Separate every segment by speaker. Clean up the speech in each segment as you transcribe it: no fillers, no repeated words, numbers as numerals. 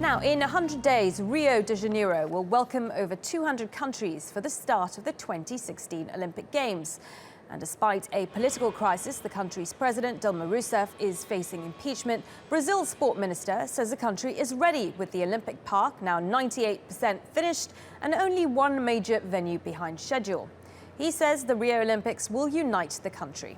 Speaker 1: Now, in 100 days, Rio de Janeiro will welcome over 200 countries for the start of the 2016 Olympic Games. And despite a political crisis, the country's president, Dilma Rousseff, is facing impeachment. Brazil's sport minister says the country is ready with the Olympic park, now 98% finished, and only one major venue behind schedule. He says the Rio Olympics will unite the country.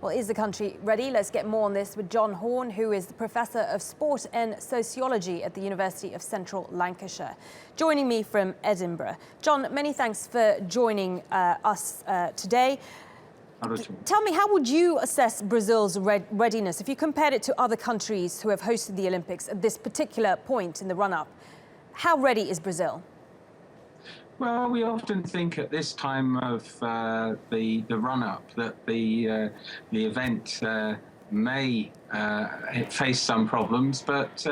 Speaker 1: Well, is the country ready? Let's get more on this with John Horne, who is the Professor of Sport and Sociology at the University of Central Lancashire, joining me from Edinburgh. John, many thanks for joining us today. Tell me, how would you assess Brazil's readiness if you compared it to other countries who have hosted the Olympics at this particular point in the run-up? How ready is Brazil?
Speaker 2: Well, we often think at this time of the run-up that the event may face some problems, but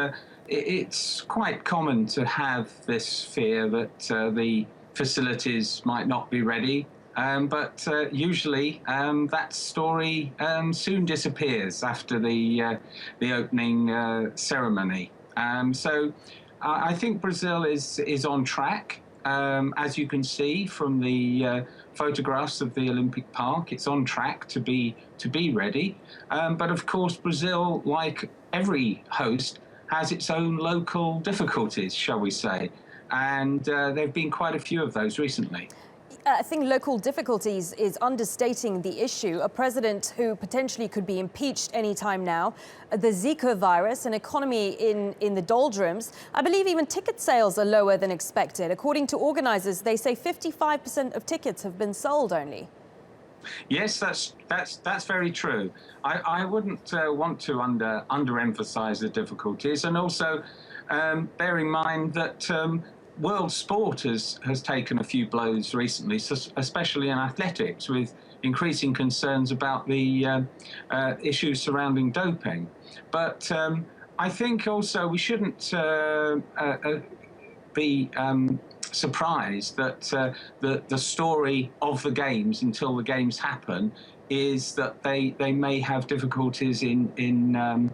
Speaker 2: it's quite common to have this fear that the facilities might not be ready. But usually that story soon disappears after the opening ceremony. So I think Brazil is on track. As you can see from the photographs of the Olympic Park, it's on track to be ready. But of course, Brazil, like every host, has its own local difficulties, shall we say. And there have been quite a few of those recently.
Speaker 1: I think local difficulties is understating the issue. A president who potentially could be impeached any time now, the Zika virus, an economy in the doldrums. I believe even ticket sales are lower than expected. According to organisers, they say 55% of tickets have bing sold only.
Speaker 2: Yes, that's very true. I wouldn't want to underemphasise the difficulties, and also bear in mind that world sport has taken a few blows recently, especially in athletics, with increasing concerns about the issues surrounding doping. But I think also we shouldn't be surprised that the story of the games until the games happen is that they may have difficulties in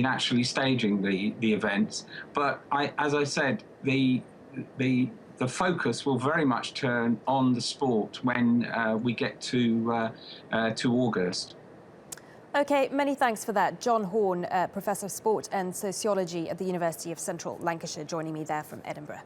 Speaker 2: actually staging the events. But as I said, the focus will very much turn on the sport when we get to August.
Speaker 1: OK, many thanks for that. John Horne, Professor of Sport and Sociology at the University of Central Lancashire, joining me there from Edinburgh.